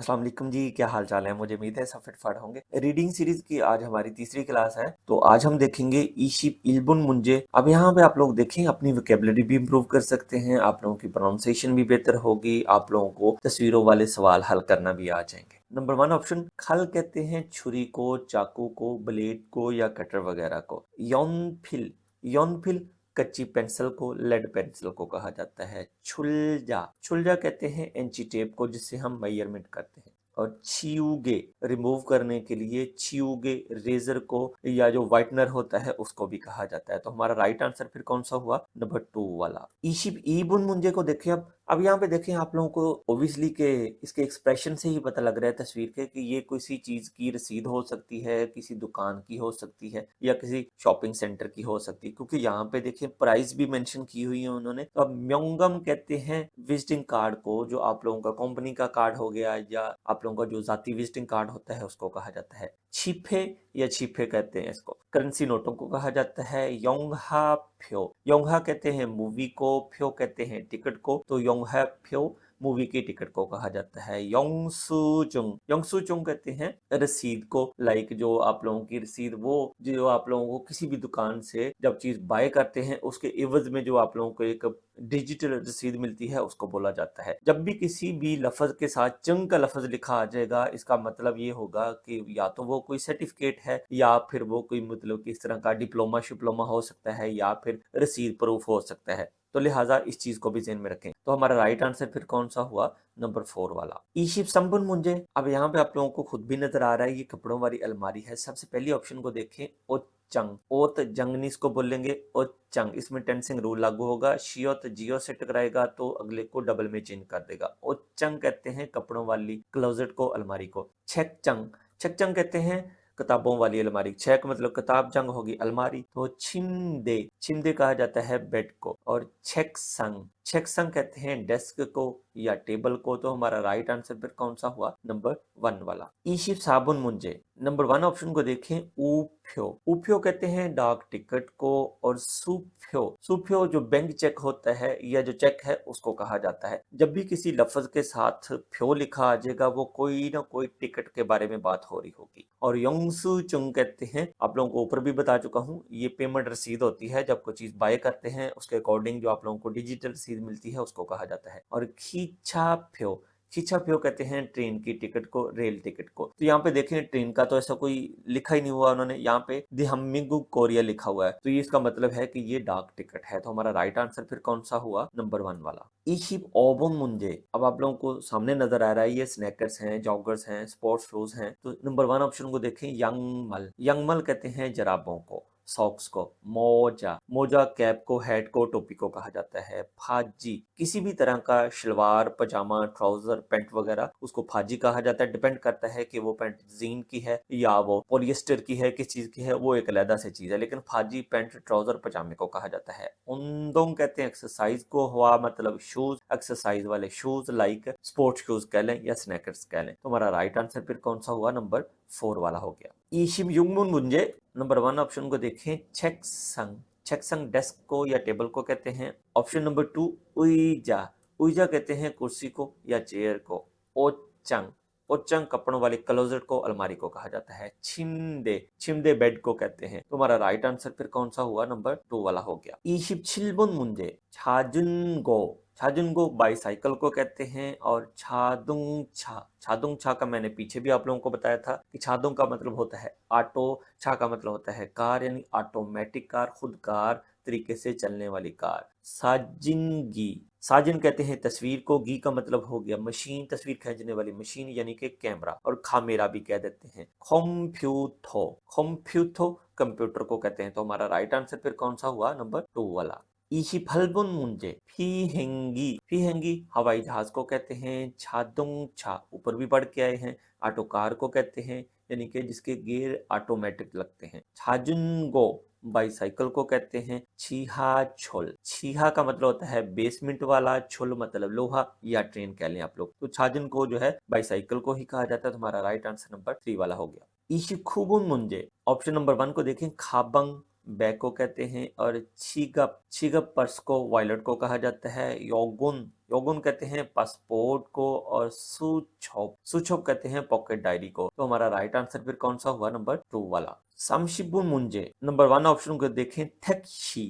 अस्सलाम वालेकुम जी, क्या हाल चाल है? मुझे उम्मीद है सब फिट-फाट होंगे। रीडिंग सीरीज़ की आज हमारी तीसरी क्लास है, तो आज हम देखेंगे ईशिप इल्बुन मुंजे। अब यहाँ पे आप लोग देखें अपनी वोकैबुलरी भी इम्प्रूव कर सकते हैं, आप लोगों की प्रोनाउंसिएशन भी बेहतर होगी, आप लोगों को तस्वीरों वाले सवाल हल करना भी आ जाएंगे। नंबर 1 ऑप्शन खल कहते हैं छुरी को, चाकू को, ब्लेड को या कटर वगैरह को। यॉनफिल यॉनफिल कच्ची पेंसिल को, लेड पेंसिल को कहा जाता है। छुलजा छुलजा कहते हैं इंची टेप को जिससे हम मेजरमेंट करते हैं। और छियुगे रिमूव करने के लिए छियुगे रेजर को या जो व्हाइटनर होता है उसको भी कहा जाता है। तो हमारा राइट आंसर फिर कौन सा हुआ? नंबर 2 वाला। ईशिप ईबुन मुंजे को देखिए। अब यहाँ पे देखें आप लोगों को ओब्वियसली के इसके एक्सप्रेशन से ही पता लग रहा है तस्वीर के कि ये किसी चीज की रसीद हो सकती है, किसी दुकान की हो सकती है या किसी शॉपिंग सेंटर की हो सकती है, क्योंकि यहाँ पे देखिए प्राइस भी मेंशन की हुई है उन्होंने। तो अब म्योंगम कहते हैं विजिटिंग कार्ड को, जो आप लोगों का कंपनी का कार्ड हो गया या आप लोगों का जो जाती विजिटिंग कार्ड होता है उसको कहा जाता है। छिपे या छिपे कहते हैं इसको। करेंसी नोटों को कहा जाता है योंगहा फ्यो। योंगहा कहते हैं मूवी को, फ्यो कहते हैं टिकट को, तो योंगहा फ्यो मूवी की टिकट को कहा जाता है। योंगसुचुंग कहते हैं रसीद को, लाइक जो आप लोगों की रसीद, वो जो आप लोगों को किसी भी दुकान से जब चीज बाय करते हैं उसके एवज में जो आप लोगों को एक डिजिटल रसीद मिलती है उसको बोला जाता है। जब भी किसी भी लफ्ज के साथ चंग का लफ्ज लिखा आ जाएगा, इसका मतलब ये होगा कि या तो वो कोई सर्टिफिकेट है या फिर वो कोई मतलब किस तरह का डिप्लोमा शिप्लोमा हो सकता है या फिर रसीद प्रूफ हो सकता है। तो लिहाजा इस चीज को भी ध्यान में रखें। तो हमारा राइट आंसर फिर कौन सा हुआ? नंबर 4 वाला। ईशिप संबुन मुंजे। अब यहाँ पे आप लोगों को खुद भी नजर आ रहा है ये कपड़ों वाली अलमारी है। सबसे पहली ऑप्शन को देखें, ओ चंग। ओत जंगनी इसको बोलेंगे ओ चंग, इसमें टेंसिंग रूल लागू होगा। शियोत जियो से टकराएगा तो अगले को डबल में चेंज कर देगा। ओ चंग कहते हैं कपड़ों वाली क्लोजेट को, अलमारी को। छेक चंग, छेक चंग कहते हैं किताबों वाली अलमारी। छेक मतलब किताब, जंग होगी अलमारी, तो छिमदे, छिमदे कहा जाता है बेड को। और छेक्संग, छेक्संग कहते हैं डेस्क को या टेबल को। तो हमारा राइट आंसर फिर कौन सा हुआ? नंबर 1 वाला। ईशिप साबुन मुंजे। नंबर 1 ऑप्शन को देखें, ऊफ्यो। ऊफ्यो कहते हैं डाक टिकट को। और सुफ्यो, सुफ्यो जो बैंक चेक होता है या जो चेक है उसको कहा जाता है। जब भी किसी लफ्ज के साथ फ्यो लिखा आ जाएगा वो कोई ना कोई टिकट के बारे में बात हो रही होगी। और योंगसु चुंग कहते हैं, आप लोगों को ऊपर भी बता चुका हूँ, ये पेमेंट रसीद होती है। जब कोई चीज बाय करते हैं उसके अकॉर्डिंग जो आप लोगों को डिजिटल रसीद मिलती है उसको कहा जाता है। और खींचा फ्यो, खींचा फ्यो कहते हैं ट्रेन की टिकट को, रेल टिकट को। तो यहाँ पे देखें ट्रेन का तो ऐसा कोई लिखा ही नहीं हुआ उन्होंने, यहाँ पे दी हमिंगू कोरिया लिखा हुआ है, तो ये इसका मतलब है कि ये डाक टिकट है। तो हमारा राइट आंसर फिर कौन सा हुआ? नंबर 1 वाला। ईशिप ओबोन मुंजे। अब आप लोगों को सामने नजर आ रहा है ये स्नैकर्स हैं, जॉगर्स हैं, स्पोर्ट्स शूज हैं। तो नंबर 1 ऑप्शन को देखें, यंगमल। यंगमल कहते हैं जराबों को, सॉक्स को। मोजा, मोजा कैप को, हैट को, टोपी को कहा जाता है। फाजी, किसी भी तरह का शलवार, पजामा, ट्राउजर, पैंट वगैरह, उसको फाजी कहा जाता है। डिपेंड करता है कि वो पैंट जीन की है या वो पॉलिएस्टर की है, किस चीज की है, वो एक अलहदा से चीज है। लेकिन फाजी पैंट, ट्राउजर, पजामे को कहा जाता है। उंदोंग कहते हैं एक्सरसाइज को, हुआ मतलब शूज, एक्सरसाइज वाले शूज, लाइक स्पोर्ट्स शूज कह लें या स्नैकर्स कह लें। तो हमारा राइट आंसर फिर कौन सा हुआ? नंबर 4 वाला हो गया। ईशिम युंगमुन मुंजे। नंबर 1 ऑप्शन को देखें, चेकसंग। चेकसंग डेस्क को या टेबल को कहते हैं। Option number 2, Ouija. उइजा कहते हैं कुर्सी को या चेयर को। ओचंग, ओचंग कपड़ों वाले क्लोजेट को, अलमारी को कहा जाता है। छिमदे, छिमदे बेड को कहते हैं। तो हमारा राइट आंसर फिर कौन सा हुआ? नंबर 2 वाला हो गया। ईशिप छिलबुन मुंजे। छाजुनगो, छाजुनगो बाईसाइकिल को कहते हैं। और छादुंग छा, छादुंग छा का मैंने पीछे भी आप लोगों को बताया था कि छादुंग का मतलब होता है ऑटो, छा का मतलब होता है कार, यानी ऑटोमेटिक कार, खुद कार तरीके से चलने वाली कार। साजिनगी, साजिन कहते हैं तस्वीर को, गी का मतलब हो गया मशीन, तस्वीर खींचने वाली मशीन यानी कि कैमरा। और खामेरा भी कह देते हैं। खोम्फ्यूथो, खोम्फ्यूथो कंप्यूटर को कहते हैं। तो हमारा राइट आंसर फिर कौन सा हुआ? नंबर 2 वाला। ईशिफल्बुन मुंजे। फीहेंगी, फीहेंगी हवाई जहाज को कहते हैं। छादुंग छा ऊपर भी पढ़ के आए हैं, ऑटो कार को कहते हैं, यानी कि जिसके गियर ऑटोमेटिक लगते हैं। छाजुनगो बाईसाइकिल को कहते हैं। छीहा छोल, छीहा का मतलब होता है बेसमेंट वाला, छोल मतलब लोहा या ट्रेन कह लें आप लोग। तो छाजुन को जो है बाईसाइकिल को ही कहा जाता है। तो हमारा राइट आंसर नंबर 3 वाला हो गया। ईशिखुबुन मुंजे। ऑप्शन नंबर 1 को देखें, खाबंग बैग को कहते हैं। और छीगप, छीगप पर्स को, वॉयलेट को कहा जाता है। योगुन, योगुन कहते हैं पासपोर्ट को और सुछोप कहते हैं पॉकेट डायरी को। तो हमारा राइट आंसर फिर कौन सा हुआ? नंबर 2 वाला। सामशिबुन मुंजे नंबर 1 ऑप्शन को देखें। टैक्सी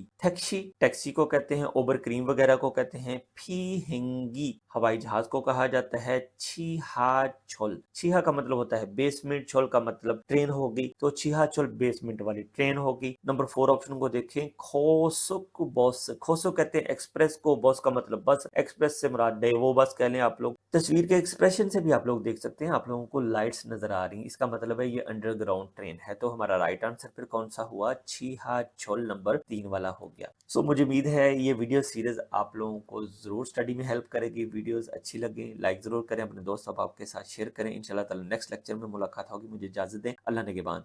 टैक्सी को कहते हैं, ओबर क्रीम वगैरह को कहते हैं। फीहेंगी हवाई जहाज को कहा जाता है। छीहा का मतलब होता है बेसमेंट, छोल का मतलब ट्रेन होगी, तो छीहा बेसमेंट वाली ट्रेन होगी। नंबर 4 ऑप्शन को देखें। खोसुक बस, खोसुक कहते हैं एक्सप्रेस को, बस का मतलब बस, एक्सप्रेस से मुराद है वो बस कह लें आप लोग। तस्वीर के एक्सप्रेशन से भी आप लोग देख सकते हैं, आप लोगों को लाइट्स नजर आ रही हैं, इसका मतलब है ये अंडरग्राउंड ट्रेन है। तो हमारा राइट आंसर फिर कौन सा हुआ? छीहा छोल नंबर 3 वाला हो गया। सो मुझे उम्मीद है ये वीडियो सीरीज आप लोगों को जरूर स्टडी में हेल्प करेगी। वीडियोस अच्छी लगे लाइक जरूर करें, अपने दोस्त अब आपके साथ शेयर करें। इंशाल्लाह ताला नेक्स्ट लेक्चर में मुलाकात होगी। मुझे इजाजत दें। अल्लाह निगहबान।